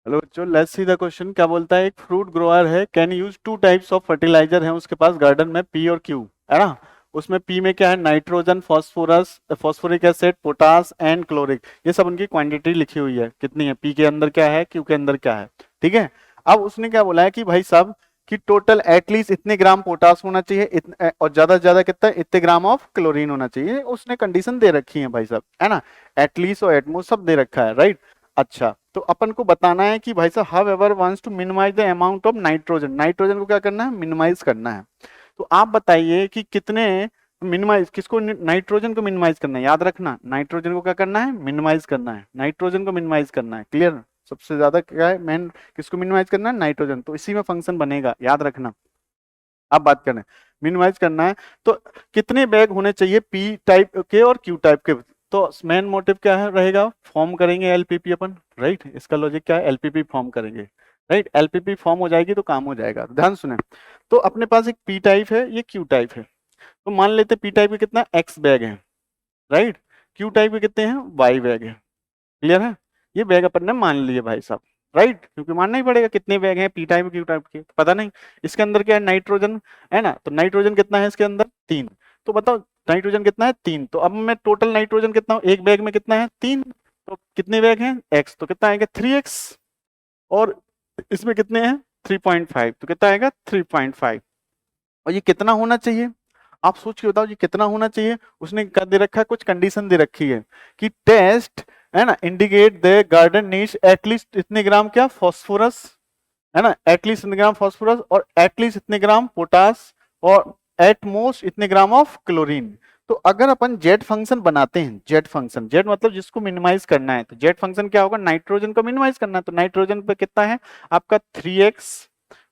Hello बच्चों, let's see the question. क्या बोलता है, एक फ्रूट ग्रोअर है, can use two types of fertiliser है उसके पास गार्डन में, पी और क्यू, है ना। उसमें पी में क्या है, nitrogen, phosphorus, phosphoric acid, potash and chloric. ये सब उनकी क्वांटिटी लिखी हुई है, कितनी है, पी के अंदर क्या है, क्यू के अंदर क्या है। ठीक है। अब उसने क्या बोला है कि भाई साहब कि टोटल एटलीस्ट इतने ग्राम पोटास होना चाहिए, और ज्यादा से ज्यादा कितना, इतने ग्राम ऑफ क्लोरीन होना चाहिए। उसने कंडीशन दे रखी है भाई साहब, है ना। एटलीस्ट और एटमोस्ट सब दे रखा है, राइट। अच्छा, तो अपन को बताना है कि भाई साहब however wants to minimise the amount of nitrogen. Nitrogen को क्या करना है, मिनिमाइज करना है। तो आप बताइए कि कितने मिनिमाइज, किसको, नाइट्रोजन को मिनिमाइज करना है। याद रखना, नाइट्रोजन को क्या करना है, मिनिमाइज करना है। नाइट्रोजन को मिनिमाइज करना है, क्लियर। सबसे ज्यादा क्या है, मेन किसको मिनिमाइज करना है, नाइट्रोजन। तो इसी में फंक्शन बनेगा, याद रखना। आप बात करें, मिनिमाइज करना है। तो कितने बैग होने चाहिए, पी टाइप के और क्यू टाइप के। तो मेन मोटिव क्या है रहेगा, फॉर्म करेंगे एलपीपी अपन, राइट। इसका लॉजिक क्या है, एलपीपी फॉर्म करेंगे, राइट। एलपीपी फॉर्म हो जाएगी तो काम हो जाएगा। ध्यान सुने, तो अपने पास एक पी टाइप है, ये क्यू टाइप है। तो मान लेते पी टाइप के कितना एक्स बैग है, राइट। क्यू टाइप के कितने हैं, वाई बैग है। क्लियर है। ये बैग अपन ने मान लिए भाई साहब, राइट, क्योंकि मानना ही पड़ेगा कितने बैग हैं, पी टाइप क्यू टाइप के, पता नहीं। इसके अंदर क्या है, नाइट्रोजन, है ना। तो नाइट्रोजन कितना है इसके अंदर, 3। तो बताओ नाइट्रोजन कितना है, 3। तो अब मैं टोटल नाइट्रोजन कितना हूं, एक बैग में कितना है, 3। तो कितने बैग हैं, एक्स, तो कितना आएगा 3x। और इसमें कितने हैं, 3.5, तो कितना आएगा 3.5। और ये कितना होना चाहिए, आप सोच के बताओ ये कितना होना चाहिए। उसने क्या दे रखा है, कुछ कंडीशन दे रखी है कि टेस्ट, है ना, indicate the garden needs at least इतने ग्राम क्या, फॉस्फोरस, है ना, एटलीस्ट इतने ग्राम फॉस्फोरस, और एटलीस्ट इतने ग्राम पोटास, और एट मोस्ट इतने ग्राम ऑफ क्लोरीन। तो अगर अपन जेड फंक्शन बनाते हैं, जेड फंक्शन, जेड मतलब जिसको मिनिमाइज करना है, तो जेड फंक्शन क्या होगा, नाइट्रोजन को मिनिमाइज करना है। तो नाइट्रोजन पे कितना है आपका 3x,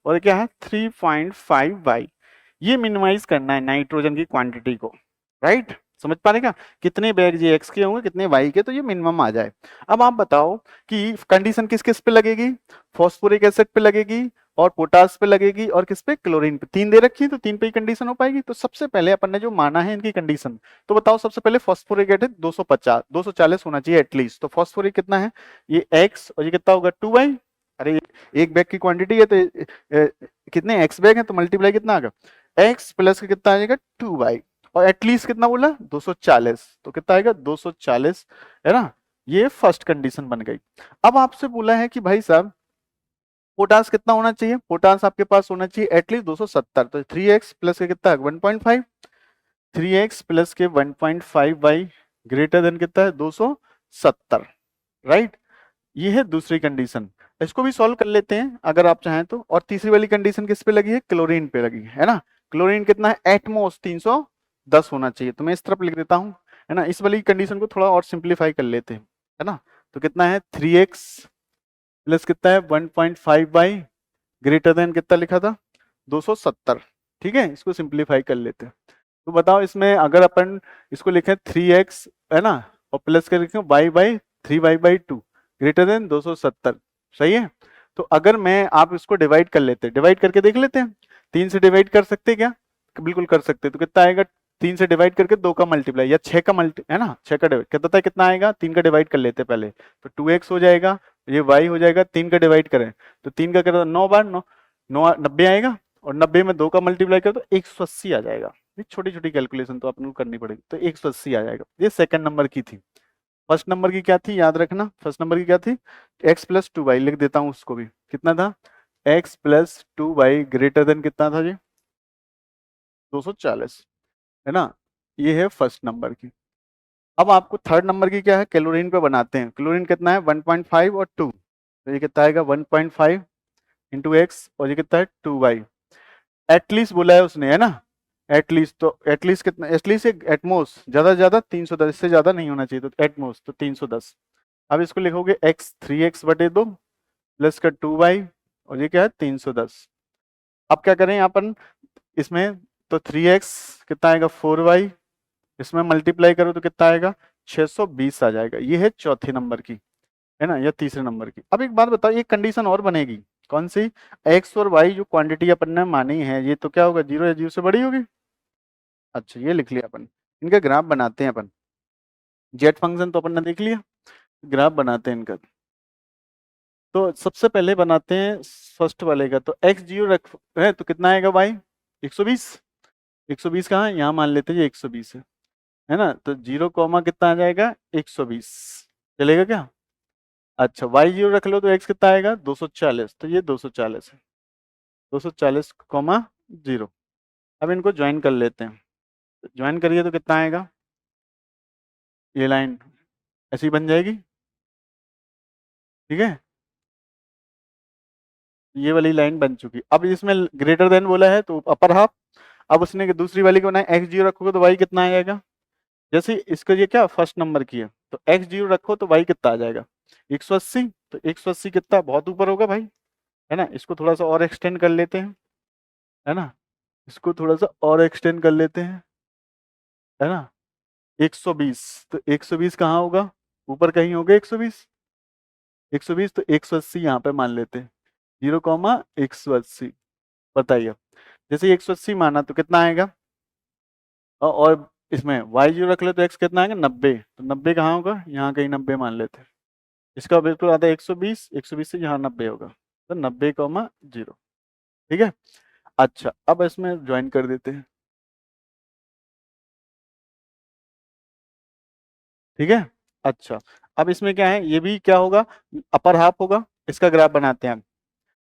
और क्या है 3.5y। ये मिनिमाइज करना है नाइट्रोजन की क्वांटिटी को, राइट। समझ पा रहेगा, कितने बैग जी एक्स के होंगे, कितने वाई के, तो ये मिनिमम आ जाए। अब आप बताओ कि कंडीशन किस किस पे लगेगी, फॉस्फोरिक एसिड पे लगेगी, और पोटास पे लगेगी, और किस पे, क्लोरीन पे। 3 दे रखी है तो 3 पे ही कंडीशन हो पाएगी। तो सबसे पहले अपन ने जो माना है इनकी कंडीशन, तो बताओ सबसे पहले फॉस्फोरिक एसिड 250 240 होना चाहिए एटलीस्ट। तो फॉस्फोरिक कितना है, ये एक्स, और ये कितना होगा 2y। अरे एक बैग की क्वांटिटी है तो कितने एक्स बैग है, तो मल्टीप्लाई कितना आएगा, एक्स प्लस के कितना आ जाएगा 2y। और एटलीस्ट कितना बोला 240, तो कितना आएगा 240, है ना। ये फर्स्ट कंडीशन बन गई। अब आपसे बोला है कि भाई साहब पोटास कितना होना चाहिए, पोटास आपके पास होना चाहिए एटलीस्ट 270। तो 3x प्लस के कितना है 1.5, 3x प्लस के 1.5y ग्रेटर देन कितना है 270, राइट। ये है दूसरी कंडीशन। इसको भी सॉल्व कर लेते हैं अगर आप चाहें तो। और तीसरी वाली कंडीशन किस पे लगी है, क्लोरीन पे लगी है ना। क्लोरीन कितना है, एटमोस्ट 310 होना चाहिए। तो मैं इस तरफ लिख देता हूं, है ना। इस वाली कंडीशन को थोड़ा और सिंप्लीफाई कर लेते हैं, है ना। तो कितना है 3x प्लस कितना है 1.5y ग्रेटर देन कितना लिखा था 270। ठीक है, इसको सिंप्लीफाई कर लेते हैं। तो बताओ इसमें अगर अपन इसको लिखें 3x, है ना, और प्लस कर लिखें y/3y/2 ग्रेटर देन 270, सही है। तो अगर मैं, आप इसको डिवाइड कर लेते हैं, डिवाइड करके देख लेते हैं, 3 से डिवाइड कर सकते हैं क्या, बिल्कुल कर सकते हैं। तो कितना आएगा, 3 से डिवाइड करके 2 का मल्टीप्लाई, या 6 का मल्टी, है ना, 6 का डिवाइड कितना था, कितना आएगा, 3 का डिवाइड कर लेते हैं पहले। तो 2x हो जाएगा, ये y हो जाएगा, 3 का डिवाइड करें तो 3 का करें 9 बार 9, 90 आएगा। और 90 में 2 का मल्टीप्लाई करो तो 180 आ जाएगा। ये छोटी छोटी कैलकुलेशन तो आपको करनी पड़ेगी। तो 180 आ जाएगा। ये सेकंड नंबर की थी। फर्स्ट नंबर की क्या थी, याद रखना, फर्स्ट नंबर की क्या थी, x प्लस 2y, लिख देता हूं उसको भी, कितना था, x plus 2y greater than कितना था जी 240, है ना। ये है फर्स्ट नंबर की। अब आपको थर्ड नंबर की क्या है, क्लोरीन पे बनाते हैं। क्लोरीन कितना है 1.5 और 2, तो ये कितना आएगा 1.5 इंटू एक्स, और ये कितना है 2y। एटलीस्ट बोला है उसने, है ना। एटलीस्ट, तो एटलीस्ट कितना, एटलीस्ट एटमोस्ट, ज्यादा से ज्यादा 310, इससे ज्यादा नहीं होना चाहिए। तो एटमोस्ट तो 310। अब इसको लिखोगे x 3x/2 प्लस का 2y, और ये क्या है 310। अब क्या करें अपन इसमें, तो 3x कितना आएगा 4y, इसमें मल्टीप्लाई करो तो कितना आएगा 620 आ जाएगा। ये है चौथे नंबर की, है ना, या तीसरे नंबर की। अब एक बात बताओ, एक कंडीशन और बनेगी, कौन सी, x और y जो क्वांटिटी अपन ने मानी है, ये तो क्या होगा 0 या 0 से बड़ी होगी। अच्छा, ये लिख लिया अपन। इनका ग्राफ बनाते हैं अपन। जेट फंक्शन तो अपन ने देख लिया, ग्राफ बनाते हैं इनका। तो सबसे पहले बनाते हैं फर्स्ट वाले का, तो x 0 रख है तो कितना आएगा भाई 120। 120 कहाँ है, यहाँ मान लेते हैं ये 120 है ना, तो 0 कॉमा कितना आ जाएगा 120, चलेगा क्या? अच्छा y 0 रख लो तो x कितना आएगा 240, तो ये 240 है, 240 कॉमा 0। अब इनको ज्वाइन कर लेते हैं, ज्वाइन करिए तो कितना आएगा, ये लाइन ऐसी बन जाएगी, ठीक है, ये वाली लाइन बन चुकी। अब इसमें ग्रेटर देन बोला है तो अपर हाफ, अब उसने दूसरी वाली को बनाया x 0 रखोगे तो y कितना आ जाएगा, जैसे इसका ये क्या फर्स्ट नंबर की है तो x 0 रखो तो y कितना आ जाएगा 180, तो 180 कितना बहुत ऊपर होगा भाई, है ना, इसको थोड़ा सा और एक्सटेंड कर लेते हैं, है ना, इसको थोड़ा सा और एक्सटेंड कर लेते हैं, है ना, 120, तो 120 कहाँ होगा, ऊपर कहीं होगा 120, 120 तो 180 यहाँ पे मान लेते हैं, 0,180। बताइए जैसे 180 माना तो कितना आएगा, और इसमें y 0 रख ले तो x कितना आएगा 90, तो 90 कहाँ होगा, यहाँ कहीं 90 मान लेते हैं, इसका बिल्कुल आता है 120, 120 से यहाँ 90 होगा, तो 90,0, ठीक है। अच्छा अब इसमें ज्वाइन कर देते हैं, ठीक है। अच्छा अब इसमें क्या है, ये भी क्या होगा अपर हाफ होगा, इसका ग्राफ बनाते हैं हम।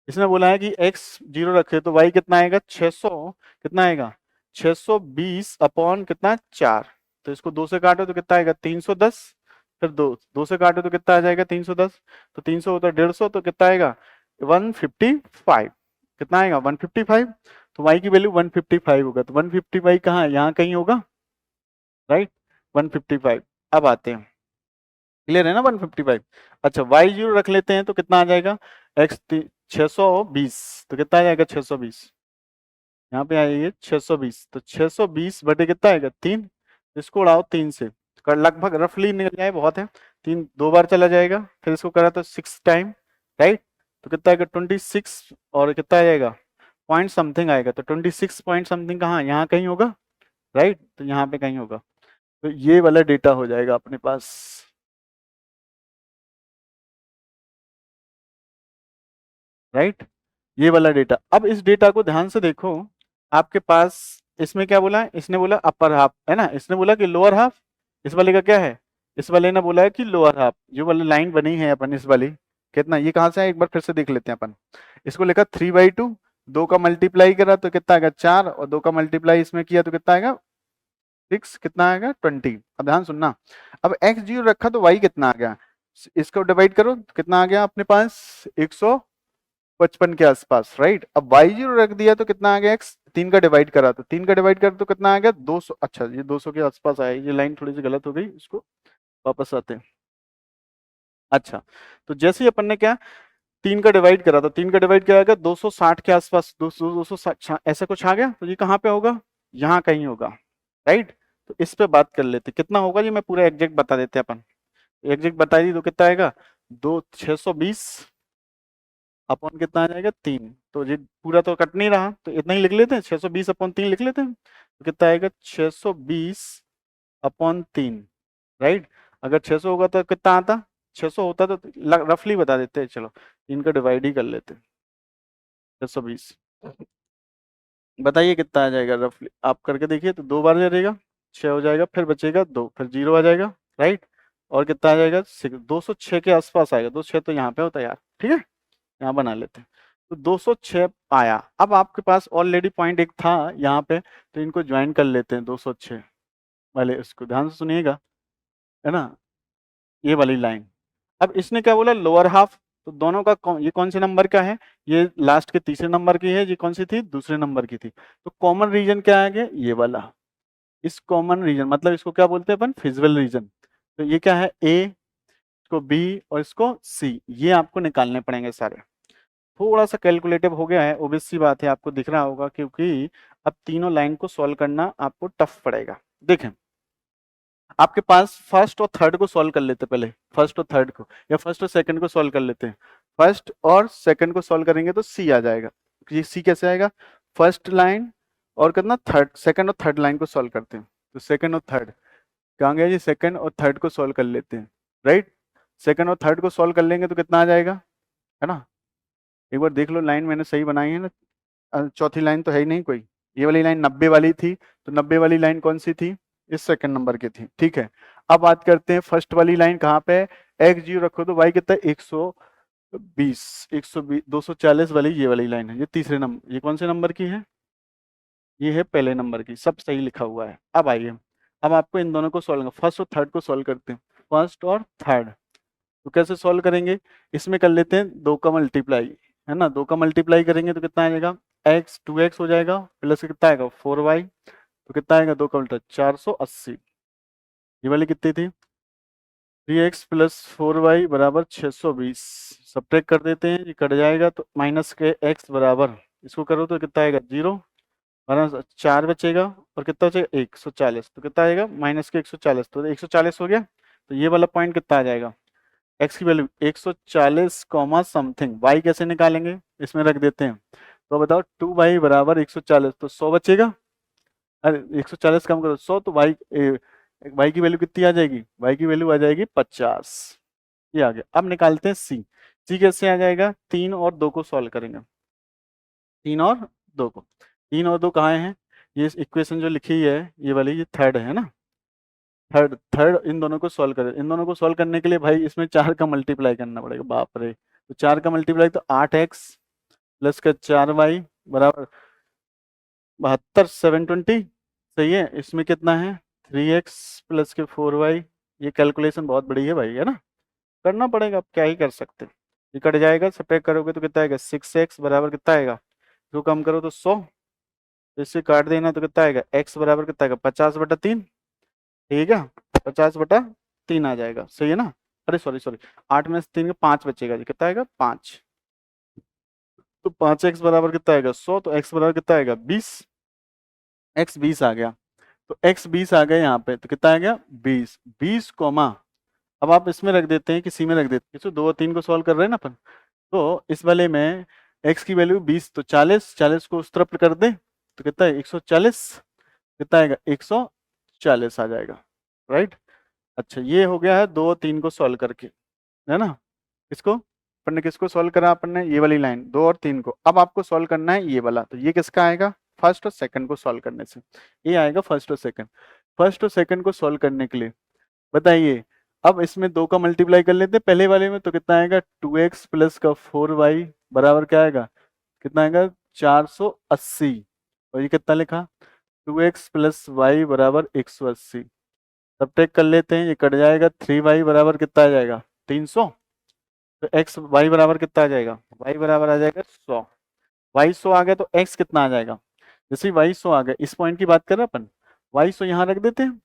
इसने बोला है कि x 0 रखे तो y कितना आएगा 600, कितना आएगा 620 अपॉन कितना 4, तो इसको 2 से काटो तो कितना आएगा 310, फिर 2 से काटो तो कितना आ जाएगा 310, तो 300 होता है 150, तो कितना आएगा 155, कितना आएगा 155, तो y की वैल्यू 155 होगा, तो 155 कहाँ है, यहाँ कहीं होगा, राइट 155। अब आते हैं, क्लियर है ना 155। अच्छा y 0 रख लेते हैं तो कितना आ जाएगा x 620, तो कितना आ जाएगा 620, यहाँ पे आइए 620, तो 620 बटे कितना आएगा 3, इसको उड़ाओ 3 से, लगभग रफली निकल जाए बहुत है, 3 2 बार चला जाएगा, फिर इसको करा तो 6 टाइम, राइट, तो कितना आएगा 26, और कितना आ जाएगा पॉइंट समथिंग आएगा, तो 26 पॉइंट समथिंग कहाँ यहाँ कहीं होगा, राइट, तो यहाँ पे कहीं होगा, तो ये वाला डेटा हो जाएगा अपने पास, राइट, ये वाला डेटा। अब इस डेटा को ध्यान से देखो, आपके पास इसमें क्या बोला है, इसने बोला अपर हाफ है ना, इसने बोला कि लोअर हाफ, इस वाले का क्या है, इस वाले ने बोला है कि लोअर हाफ, जो वाली लाइन बनी है अपन इस वाली, कितना ये कहाँ से है एक बार फिर से देख लेते हैं अपन, इसको लिखा 3/2, 2 का मल्टीप्लाई करा तो कितना आएगा 4, और 2 का मल्टीप्लाई इसमें किया तो कितना आएगा 6, कितना आएगा 20। अब ध्यान सुनना, अब x 0 रखा तो y कितना आ गया, इसको डिवाइड करो तो कितना आ गया अपने पास 155 के आसपास, राइट। अब y 0 रख दिया तो कितना आ गया x, 3 का डिवाइड करा तो 3 का डिवाइड कर तो कितना आ गया 200, अच्छा ये 200 के आसपास आया, ये लाइन थोड़ी सी गलत हो गई, इसको वापस आते हैं। अच्छा तो जैसे ही अपन ने क्या 3 का डिवाइड करा तो 3 का डिवाइड क्या आएगा 260 के आसपास, 260 ऐसा कुछ आ गया, तो ये कहाँ पे होगा, यहाँ कहीं होगा, राइट। तो इस पे बात कर लेते कितना होगा, ये मैं पूरा एग्जैक्ट बता देते हैं अपन, एग्जैक्ट बता दी तो कितना आएगा 620 अपॉन कितना आ जाएगा 3, तो ये पूरा तो कट नहीं रहा, तो इतना ही लिख लेते हैं 620 अपॉन 3 लिख लेते हैं, तो कितना आएगा 620 अपॉन 3, राइट। अगर 600 होगा तो कितना आता, 600 होता तो रफली बता देते हैं, चलो इनका डिवाइड ही कर लेते हैं, 620 बताइए कितना आ जाएगा रफली, आप करके देखिए, तो 2 बार जाएगा 6 हो जाएगा, फिर बचेगा 2, फिर 0 आ जाएगा, राइट, और कितना आ जाएगा 206 के आसपास आएगा, 206 तो यहाँ पे होता है यार, ठीक है, यहाँ बना लेते हैं, तो 206 आया। अब आपके पास ऑलरेडी पॉइंट एक था यहाँ पे, तो इनको ज्वाइन कर लेते हैं 206 वाले, इसको ध्यान से सुनिएगा, है ना, ये वाली लाइन। अब इसने क्या बोला लोअर हाफ, तो दोनों का ये कौन से नंबर का है, ये लास्ट के तीसरे नंबर की है, ये कौन सी थी दूसरे नंबर की थी, तो कॉमन रीजन क्या आ गया ये वाला, इस कॉमन रीजन मतलब इसको क्या बोलते हैं अपन फिजिबल रीजन, तो ये क्या है ए, इसको बी और इसको सी, ये आपको निकालने पड़ेंगे सारे। थोड़ा सा कैलकुलेटिव हो गया है, ओबियस सी बात है, आपको दिख रहा होगा, क्योंकि अब तीनों लाइन को सॉल्व करना आपको टफ पड़ेगा। देखें आपके पास फर्स्ट और थर्ड को सॉल्व कर लेते पहले, फर्स्ट और थर्ड को, या फर्स्ट और सेकंड को सॉल्व कर लेते हैं, फर्स्ट और सेकंड को सॉल्व करेंगे तो सी आ जाएगा, ये सी कैसे आएगा, फर्स्ट लाइन और कितना थर्ड, सेकंड और थर्ड लाइन को सॉल्व करते हैं, तो सेकंड और थर्ड कहाँ गया, ये सेकंड और थर्ड को सॉल्व कर लेते हैं, राइट, सेकंड और थर्ड को सॉल्व कर लेंगे तो कितना आ जाएगा है ना। एक बार देख लो लाइन मैंने सही बनाई है ना। चौथी लाइन तो है ही नहीं कोई। ये वाली लाइन 90 वाली थी, तो 90 वाली लाइन कौन सी थी? इस सेकंड नंबर की थी, ठीक है। अब बात करते हैं फर्स्ट वाली लाइन कहाँ पे है। एक्स जीरो रखो तो वाई कितना है? 120, 120, 240 वाली ये वाली लाइन है, ये तीसरे नंबर, ये कौन से नंबर की है? ये है पहले नंबर की, सब सही लिखा हुआ है। अब आइए, अब आपको इन दोनों को सॉल्व, फर्स्ट और थर्ड को सॉल्व करते हैं। फर्स्ट और थर्ड तो कैसे सॉल्व करेंगे? इसमें कर लेते हैं 2 का मल्टीप्लाई, है ना। 2 का मल्टीप्लाई करेंगे तो कितना आ जाएगा? एक्स 2x हो जाएगा, प्लस कितना आएगा? 4y, तो कितना आएगा? 2 का उल्टा 480। ये वाली कितनी थी? 3x प्लस 4y बराबर 620। सब्ट्रैक्ट कर देते हैं, ये कट जाएगा तो माइनस के x बराबर, इसको करो तो कितना आएगा? 0, और 4 बचेगा, और कितना बचेगा? 140। तो कितना आएगा? माइनस के 140, तो 140 हो गया। तो ये वाला पॉइंट कितना आ जाएगा? x की वैल्यू 140 कॉमा समथिंग। y कैसे निकालेंगे? इसमें रख देते हैं। तो बताओ 2y बराबर 140, तो 100 बचेगा। अरे 140 कम करो 100, तो y की वैल्यू कितनी आ जाएगी? y की वैल्यू आ जाएगी 50। ये आ गया। अब निकालते हैं c। c कैसे आ जाएगा? 3 और 2 को सॉल्व करेंगे। 3 और 2 को, 3 और 2 कहाँ हैं? ये इक्वेशन जो लिखी है ये वाली, ये थर्ड है ना। थर्ड थर्ड इन दोनों को सॉल्व करें। इन दोनों को सॉल्व करने के लिए भाई इसमें 4 का मल्टीप्लाई करना पड़ेगा, बाप रे। तो 4 का मल्टीप्लाई तो 8x प्लस का 4y बराबर 72, 720। सही है। इसमें कितना है? 3x प्लस के 4y। ये कैलकुलेशन बहुत बड़ी है भाई, है ना, करना पड़ेगा, अब क्या ही कर सकते हैं। ये कट जाएगा, सब्ट्रैक्ट करोगे तो कितना आएगा? 6x बराबर कितना आएगा? जो कम करो तो 100, इससे काट देना तो कितना आएगा? x बराबर कितना आएगा? 50/3। ठीक है क्या? 50/3 आ जाएगा, सही है ना। अरे सॉरी सॉरी, 8 में से 3 का 5 बचेगा जी, कितना आएगा? 5। तो 5x बराबर कितना आएगा? 100। तो x बराबर कितना आएगा? 20। x 20 आ गया। तो x 20 आ गया यहाँ पे, तो कितना आ गया? 20। 20 कॉमा, अब आप इसमें रख देते हैं कि सी में रख देते हैं, इसको 2 और 3 को सॉल्व कर रहे हैं ना अपन। तो इस वाले में x की वैल्यू 20, तो 40, 40 को उस तरफ कर दे तो कितना है? 140। कितना आएगा? 140 आ जाएगा, राइट। अच्छा, ये हो गया है 2 और 3 को सॉल्व करके, है ना। इसको अपन ने किसको सॉल्व करा? अपन ने ये वाली लाइन 2 और 3 को। अब आपको सॉल्व करना है ये वाला, तो ये किसका आएगा? फर्स्ट और सेकंड को सॉल्व करने से ये आएगा फर्स्ट और सेकंड। फर्स्ट और सेकंड को सॉल्व करने के लिए बताइए, अब इसमें 2 का मल्टीप्लाई कर लेते हैं पहले वाले में, तो कितना आएगा? 2x प्लस का 4y बराबर क्या आएगा? कितना आएगा? 480। और ये कितना लिखा? 2x प्लस वाई बराबर 180। सब्ट्रैक्ट कर लेते हैं, ये कट जाएगा। 3y बराबर कितना आ जाएगा? 300। तो x y बराबर कितना आ जाएगा? y बराबर आ जाएगा 100। y 100 आ गया, तो x कितना आ जाएगा? जैसे ही y 100 आ गया, इस पॉइंट की बात कर रहे हैं अपन, y 100 यहाँ रख देते हैं।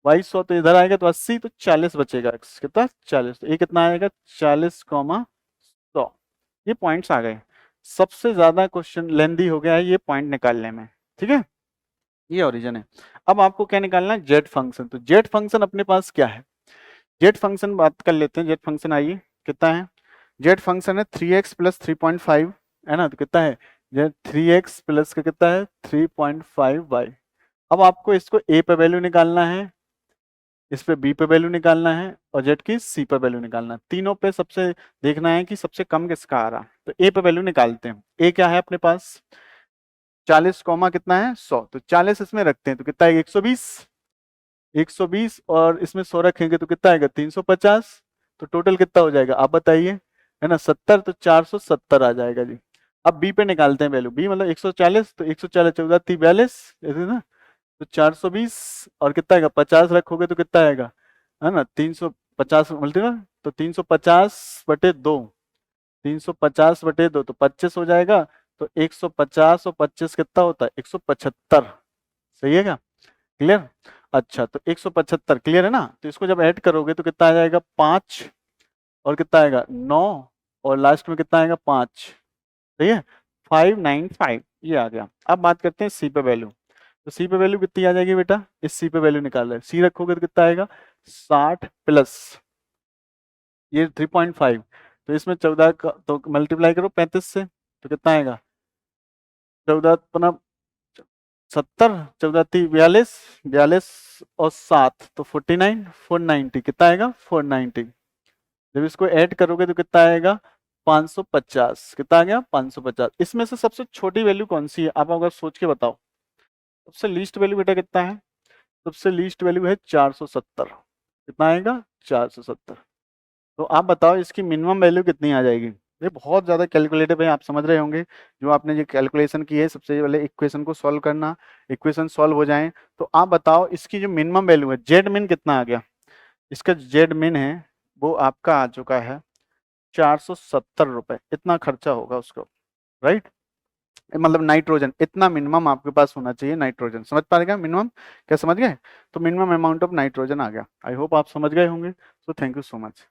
y 100 तो इधर आएगा, तो 80, तो 40 बचेगा। x कितना? 40। तो ये कितना आएगा? 40,100। ये पॉइंट्स आ गए। सबसे ज्यादा क्वेश्चन लेंदी हो गया है ये पॉइंट निकालने में, ठीक है। ये ओरिजिन है। अब आपको क्या निकालना है? Z function. तो जेड फंक्शन अपने पास क्या है? जेड फंक्शन बात कर लेते हैं। जेड फंक्शन आइए कितना है? जेड फंक्शन है 3x प्लस 3.5, है ना। तो कितना है? जेड 3x प्लस का कितना है? 3.5y। अब आपको इसको a पे वैल्यू निकालना है, इस पे b पे वैल्यू निकालना है, और z की c पे वैल्यू निकालना है। तीनों पे सबसे देखना है कि सबसे कम किसका आ रहा। तो a पे वैल्यू निकालते हैं। a क्या है अपने पास? 40 कॉमा कितना है? 100। तो 40 इसमें रखते हैं तो कितना है? 120। 120 और इसमें 100 रखेंगे तो कितना आएगा? 350। तो टोटल कितना हो जाएगा आप बताइए, है ना? 70। तो 470 आ जाएगा जी। अब बी पे निकालते हैं वैल्यू। बी मतलब 140, तो 140 14 42, ऐसे ना। तो 420 और कितना आएगा? 50 रखोगे तो कितना आएगा, है ना? 350 मल्टीपल, तो 350/2, 350/2 तो 25 हो जाएगा। तो 150 और 25 कितना होता है? 175। सही है क्या? क्लियर? अच्छा, तो 175 क्लियर है ना। तो इसको जब ऐड करोगे तो कितना आ जाएगा? 5, और कितना आएगा? 9, और लास्ट में कितना आएगा? 5। सही है, 595 ये आ गया। अब बात करते हैं सी पे वैल्यू। तो सी पे वैल्यू कितनी आ जाएगी बेटा? इस सी पे वैल्यू निकाल रहे हैं। सी रखोगे तो कितना आएगा? 60 प्लस ये 3.5, तो इसमें 14 का तो मल्टीप्लाई करो 35 से, तो कितना आएगा? 14 अपना 70, 14 42, 42 और 7 तो 49, 490 कितना आएगा? 490। जब इसको ऐड करोगे तो कितना आएगा? 550 कितना आ गया 550। इसमें से सबसे छोटी वैल्यू कौन सी है आप अगर सोच के बताओ। सबसे लीस्ट वैल्यू बेटा कितना है? सबसे लीस्ट वैल्यू है 470। कितना आएगा 470। तो आप बताओ इसकी मिनिमम वैल्यू कितनी आ जाएगी। ये बहुत ज्यादा कैलकुलेटिव है, आप समझ रहे होंगे। जो आपने ये कैलकुलेशन की है, सबसे पहले इक्वेशन को सॉल्व करना। इक्वेशन सॉल्व हो जाए तो आप बताओ इसकी जो मिनिमम वैल्यू है, जेड मिन कितना आ गया। इसका जेड मिन है वो आपका आ चुका है 470 रुपए। इतना खर्चा होगा उसको, राइट। मतलब नाइट्रोजन इतना मिनिमम आपके पास होना चाहिए। नाइट्रोजन समझ पाएगा मिनिमम, क्या समझ गए? तो मिनिमम अमाउंट ऑफ नाइट्रोजन आ गया। आई होप आप समझ गए होंगे। So thank you so much.